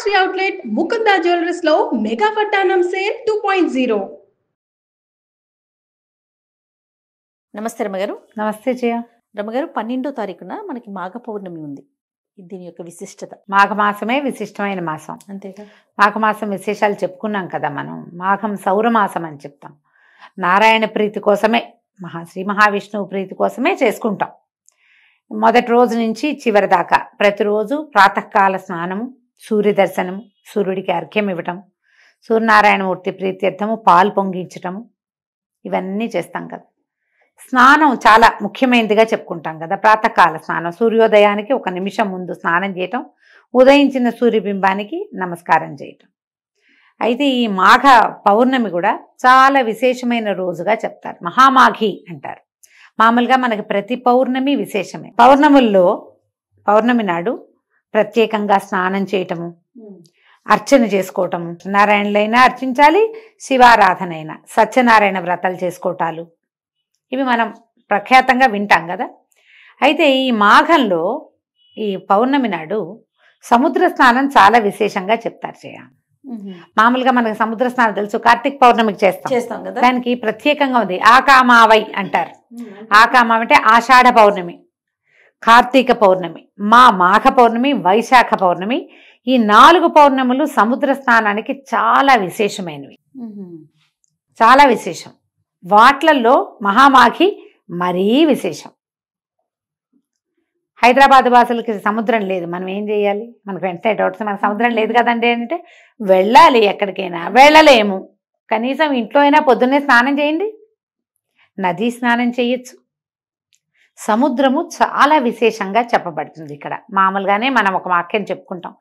Factory outlet Mukunda jewellers లో mega వడ్డానం sale 2.0. నమస్తే రమగారు. నమస్తే జయ. రమగారు, 12వ తారీఖున మనకి మాఘ పౌర్ణమి ఉంది. దీని యొక్క విశిష్టత. మాఘమాసమే విశిష్టమైన మాసం. అంతేగా. మాఘమాసం విశేషాలు చెప్పుకున్నాం కదా మనం. మాఘం సౌరమాసం అని చెప్తాం. నారాయణ ప్రీతి కోసమే, శ్రీ మహావిష్ణువు ప్రీతి కోసమే చేసుకుంటాం. మొదటి రోజు నుంచి చివరి దాకా ప్రతిరోజు ప్రాతకాల స్నానము, సూర్య దర్శనము, సూర్యుడికి అర్ఘ్యం ఇవ్వటం, సూర్యనారాయణమూర్తి ప్రీత్యర్థము పాలు పొంగించటము, ఇవన్నీ చేస్తాం కదా. స్నానం చాలా ముఖ్యమైనదిగా చెప్పుకుంటాం కదా. ప్రాతకాల స్నానం, సూర్యోదయానికి 1 నిమిషం ముందు స్నానం చేయటం, ఉదయించిన సూర్యబింబానికి నమస్కారం చేయటం. అయితే ఈ మాఘ పౌర్ణమి కూడా చాలా విశేషమైన రోజుగా చెప్తారు. మహామాఘి అంటారు. మామూలుగా మనకి ప్రతి పౌర్ణమి విశేషమే. పౌర్ణమి నాడు ప్రత్యేకంగా స్నానం చేయటము, అర్చన చేసుకోవటము, నారాయణులైనా అర్చించాలి, శివారాధన అయినా, సత్యనారాయణ వ్రతాలు చేసుకోవటాలు, ఇవి మనం ప్రఖ్యాతంగా వింటాం కదా. అయితే ఈ మాఘంలో ఈ పౌర్ణమి నాడు సముద్ర స్నానం చాలా విశేషంగా చెప్తారు జయ. మామూలుగా మనకి సముద్ర స్నానం తెలుసు, కార్తీక పౌర్ణమికి చేస్తాం కదా. దానికి ప్రత్యేకంగా ఉంది. ఆకామావై అంటారు. ఆకామ అంటే ఆషాఢ పౌర్ణమి, కార్తీక పౌర్ణమి, మాఘ పౌర్ణమి, వైశాఖ పౌర్ణమి, ఈ 4 పౌర్ణములు సముద్ర స్నానానికి చాలా విశేషమైనవి. చాలా విశేషం. వాట్లల్లో మహామాఘి మరీ విశేషం. హైదరాబాద్ వాసులకి సముద్రం లేదు, మనం ఏం చేయాలి? మనకు వెంటనే డౌట్స్, మనకు సముద్రం లేదు కదండి అంటే వెళ్ళాలి. ఎక్కడికైనా వెళ్ళలేము, కనీసం ఇంట్లో అయినా పొద్దున్నే స్నానం చేయండి. నదీ స్నానం చేయొచ్చు. సముద్రము చాలా విశేషంగా చెప్పబడుతుంది ఇక్కడ. మామూలుగానే మనం ఒక వాక్యం చెప్పుకుంటాం,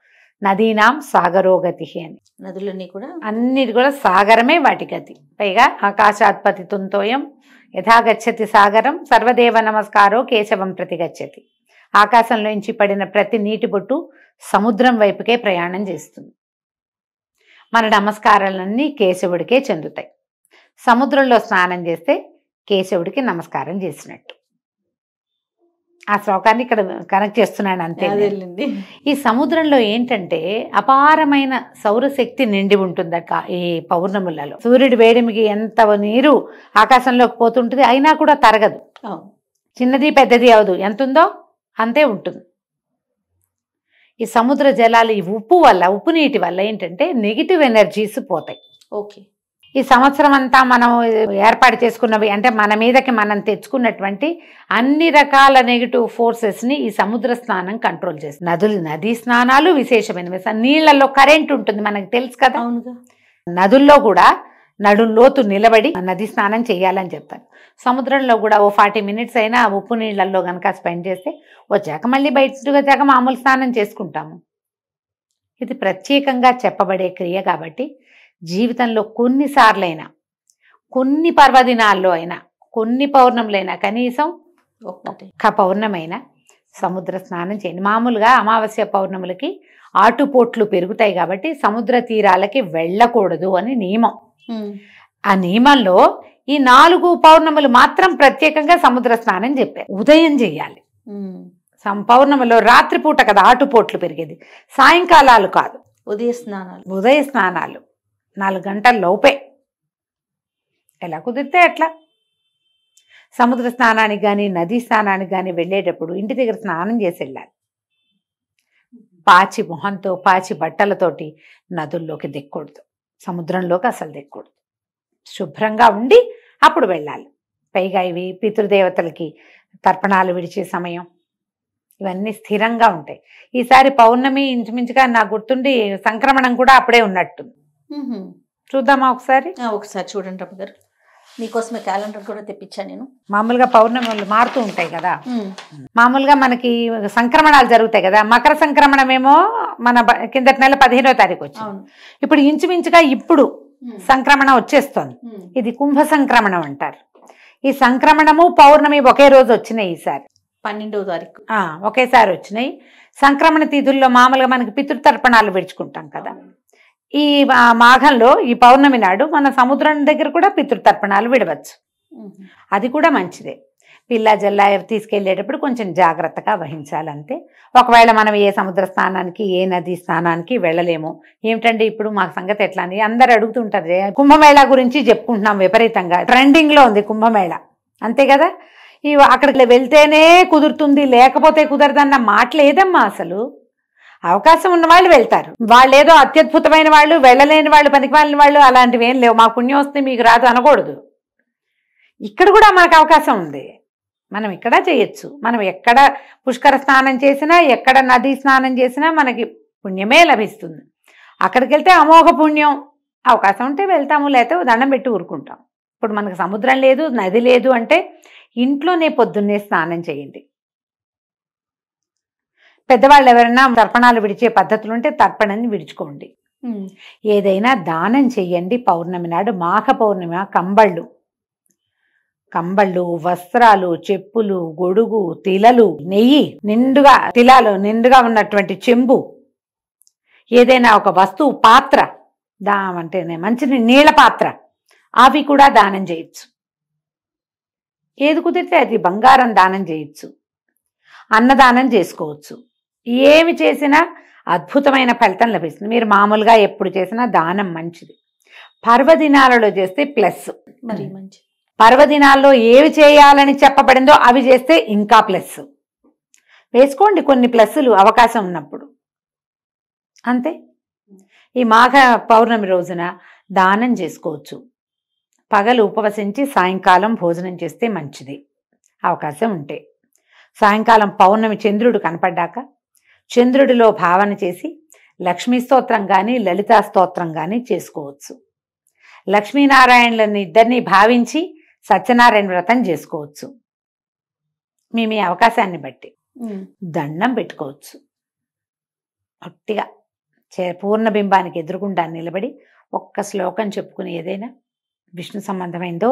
నదీనాం సాగరోగతి అని. నదులన్నీ కూడా, అన్నిటి కూడా సాగరమే వాటి గతి. పైగా ఆకాశాత్పతి తుంతోయం యథాగచ్చతి సాగరం సర్వదేవ నమస్కారో కేశవం ప్రతిగచ్చతి. ఆకాశంలోంచి పడిన ప్రతి నీటి బొట్టు సముద్రం వైపుకే ప్రయాణం చేస్తుంది. మన నమస్కారాలన్నీ కేశవుడికే చెందుతాయి. సముద్రంలో స్నానం చేస్తే కేశవుడికి నమస్కారం చేసినట్టు. ఆ శ్లోకాన్ని ఇక్కడ కనెక్ట్ చేస్తున్నాను అంతే. ఈ సముద్రంలో ఏంటంటే అపారమైన సౌరశక్తి నిండి ఉంటుందట ఈ పౌర్ణములలో. సూర్యుడి వేడిమికి ఎంత నీరు ఆకాశంలోకి పోతుంటుంది, అయినా కూడా తరగదు. చిన్నది పెద్దది అవదు, ఎంత ఉందో అంతే ఉంటుంది. ఈ సముద్ర జలాలు ఈ ఉప్పు నీటి వల్ల ఏంటంటే నెగిటివ్ ఎనర్జీస్ పోతాయి. ఓకే. ఈ సంవత్సరం అంతా మనం ఏర్పాటు చేసుకున్నవి అంటే మన మీదకి మనం తెచ్చుకున్నటువంటి అన్ని రకాల నెగిటివ్ ఫోర్సెస్ని ఈ సముద్ర స్నానం కంట్రోల్ చేస్తుంది. నదీ స్నానాలు విశేషమైనవి. నీళ్లలో కరెంట్ ఉంటుంది, మనకు తెలుసు కదా. నదుల్లో కూడా నడుంలోతు నిలబడి నదీ స్నానం చేయాలని చెప్తారు. సముద్రంలో కూడా ఓ 40 మినిట్స్ అయినా ఉప్పు నీళ్ళల్లో కనుక స్పెండ్ చేస్తే వచ్చాక మళ్ళీ బయటకు వచ్చాక మామూలు స్నానం చేసుకుంటాము. ఇది ప్రత్యేకంగా చెప్పబడే క్రియ కాబట్టి జీవితంలో కొన్నిసార్లైనా, కొన్ని పర్వదినాల్లో అయినా, కొన్ని పౌర్ణములైనా, కనీసం ఒక్క పౌర్ణమైనా సముద్ర స్నానం చేయండి. మామూలుగా అమావాస్య పౌర్ణములకి ఆటుపోట్లు పెరుగుతాయి కాబట్టి సముద్ర తీరాలకి వెళ్ళకూడదు అని నియమం. ఆ నియమంలో ఈ 4 పౌర్ణములు మాత్రం ప్రత్యేకంగా సముద్ర స్నానం చెప్పారు. ఉదయం చెయ్యాలి. పౌర్ణమిలో రాత్రిపూట కదా ఆటుపోట్లు పెరిగేది, సాయంకాలాలు కాదు. ఉదయ స్నానాలు 4 గంటల లోపే, ఎలా కుదిరితే అట్లా. సముద్ర స్నానానికి కానీ నదీ స్నానానికి కానీ వెళ్ళేటప్పుడు ఇంటి దగ్గర స్నానం చేసి వెళ్ళాలి. పాచి మొహంతో, పాచి బట్టలతోటి నదుల్లోకి దిక్కకూడదు, సముద్రంలోకి అసలు దిక్కకూడదు. శుభ్రంగా ఉండి అప్పుడు వెళ్ళాలి. పైగా ఇవి పితృదేవతలకి తర్పణాలు విడిచే సమయం, ఇవన్నీ స్థిరంగా ఉంటాయి. ఈసారి పౌర్ణమి ఇంచుమించుగా నాకు గుర్తుండి సంక్రమణం కూడా అప్పుడే ఉన్నట్టు. చూద్దామా ఒకసారి? ఒకసారి చూడండి రమ్మ గారు, మీకోసమే క్యాలెండర్ కూడా తెప్పించాను నేను. మామూలుగా పౌర్ణములు మారుతూ ఉంటాయి కదా. మామూలుగా మనకి సంక్రమణాలు జరుగుతాయి కదా. మకర సంక్రమణం ఏమో మన కిందటి నెల 15వ తారీఖు వచ్చింది. ఇప్పుడు ఇంచుమించుగా ఇప్పుడు సంక్రమణం వచ్చేస్తోంది. ఇది కుంభ సంక్రమణం అంటారు. ఈ సంక్రమణము పౌర్ణమి ఒకే రోజు వచ్చినాయి. ఈసారి 12వ తారీఖు ఒకేసారి వచ్చినాయి. సంక్రమణ తిథుల్లో మామూలుగా మనకి పితృతర్పణాలు విడుచుకుంటాం కదా. ఈ మాఘంలో ఈ పౌర్ణమి నాడు మన సముద్రం దగ్గర కూడా పితృతర్పణాలు విడవచ్చు. అది కూడా మంచిదే. పిల్ల జల్ల తీసుకెళ్ళేటప్పుడు కొంచెం జాగ్రత్తగా వహించాలంతే. ఒకవేళ మనం ఏ సముద్ర స్నానానికి ఏ నది స్నానానికి వెళ్ళలేము, ఏమిటండి ఇప్పుడు మా సంగతి ఎట్లా అని అందరు అడుగుతుంటారు. కుంభమేళా గురించి చెప్పుకుంటున్నాం, విపరీతంగా ట్రెండింగ్లో ఉంది కుంభమేళా, అంతే కదా. అక్కడికి వెళ్తేనే కుదురుతుంది లేకపోతే కుదరదన్న మాట లేదమ్మా. అసలు అవకాశం ఉన్న వాళ్ళు వెళ్తారు, వాళ్ళు ఏదో అత్యద్భుతమైన వాళ్ళు, వెళ్ళలేని వాళ్ళు, పనికిమాలిన వాళ్ళు అలాంటివి ఏం లేవు. మా పుణ్యం వస్తే మీకు రాదు అనకూడదు. ఇక్కడ కూడా మనకు అవకాశం ఉంది, మనం ఇక్కడ చేయొచ్చు. మనం ఎక్కడ పుష్కర స్నానం చేసినా, ఎక్కడ నదీ స్నానం చేసినా మనకి పుణ్యమే లభిస్తుంది. అక్కడికి వెళ్తే అమోఘ పుణ్యం. అవకాశం ఉంటే వెళ్తాము, లేకపోతే దండం పెట్టి ఊరుకుంటాం. ఇప్పుడు మనకు సముద్రం లేదు, నది లేదు అంటే ఇంట్లోనే పొద్దున్నే స్నానం చేయండి. పెద్దవాళ్ళు ఎవరైనా తర్పణాలు విడిచే పద్ధతులు ఉంటే తర్పణని విడుచుకోండి. ఏదైనా దానం చెయ్యండి. పౌర్ణమి నాడు, మాఘ పౌర్ణమి, కంబళ్ళు, వస్త్రాలు, చెప్పులు, గొడుగు, తిలలు, నెయ్యి నిండుగా, తిలాలు నిండుగా ఉన్నటువంటి చెంబు, ఏదైనా ఒక వస్తువు, పాత్ర, అంటే మంచి నీళ్ళ పాత్ర, అవి కూడా దానం చేయొచ్చు. ఏది కుదిరితే అది. బంగారం దానం చేయొచ్చు, అన్నదానం చేసుకోవచ్చు. ఏమి చేసినా అద్భుతమైన ఫలితం లభిస్తుంది. మీరు మామూలుగా ఎప్పుడు చేసినా దానం మంచిది. పర్వదినాలలో చేస్తే ప్లస్. మరి మంచి పర్వదినాల్లో ఏవి చేయాలని చెప్పబడిందో అవి చేస్తే ఇంకా ప్లస్. వేసుకోండి కొన్ని ప్లస్సులు అవకాశం ఉన్నప్పుడు, అంతే. ఈ మాఘ పౌర్ణమి రోజున దానం చేసుకోవచ్చు. పగలు ఉపవసించి సాయంకాలం భోజనం చేస్తే మంచిది అవకాశం ఉంటే. సాయంకాలం పౌర్ణమి చంద్రుడు కనపడ్డాక చంద్రుడిలో భావన చేసి లక్ష్మీ స్తోత్రం కానీ లలితా స్తోత్రం కానీ చేసుకోవచ్చు. లక్ష్మీనారాయణులను ఇద్దరిని భావించి సత్యనారాయణ వ్రతం చేసుకోవచ్చు. మీ అవకాశాన్ని బట్టి దండం పెట్టుకోవచ్చు. ఒట్టిగా పూర్ణబింబానికి ఎదురుగుండా నిలబడి ఒక్క శ్లోకం చెప్పుకుని, ఏదైనా విష్ణు సంబంధమైందో,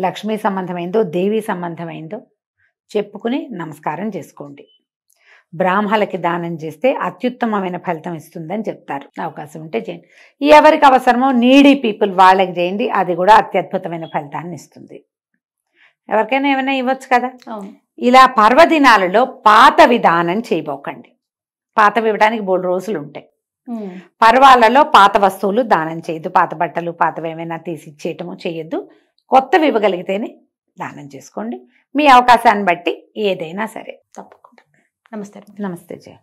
లక్ష్మీ సంబంధమైందో, దేవి సంబంధమైందో చెప్పుకుని నమస్కారం చేసుకోండి. బ్రాహ్మణులకి దానం చేస్తే అత్యుత్తమమైన ఫలితం ఇస్తుందని చెప్తారు. అవకాశం ఉంటే చేయండి. ఎవరికి అవసరమో నీడీ పీపుల్ వాళ్ళకి చేయండి, అది కూడా అత్యద్భుతమైన ఫలితాన్ని ఇస్తుంది. ఎవరికైనా ఏమైనా ఇవ్వచ్చు కదా. ఇలా పర్వదినాలలో పాతవి దానం చేయబోకండి. పాతవి ఇవ్వడానికి 3 రోజులు ఉంటాయి. పర్వాలలో పాత వస్తువులు దానం చేయొద్దు. పాత బట్టలు, పాతవి ఏమైనా తీసి ఇచ్చేయటము చేయొద్దు. కొత్తవి ఇవ్వగలిగితేనే దానం చేసుకోండి. మీ అవకాశాన్ని బట్టి ఏదైనా సరే. తప్పకుండా. నమస్తే. నమస్తే జయ.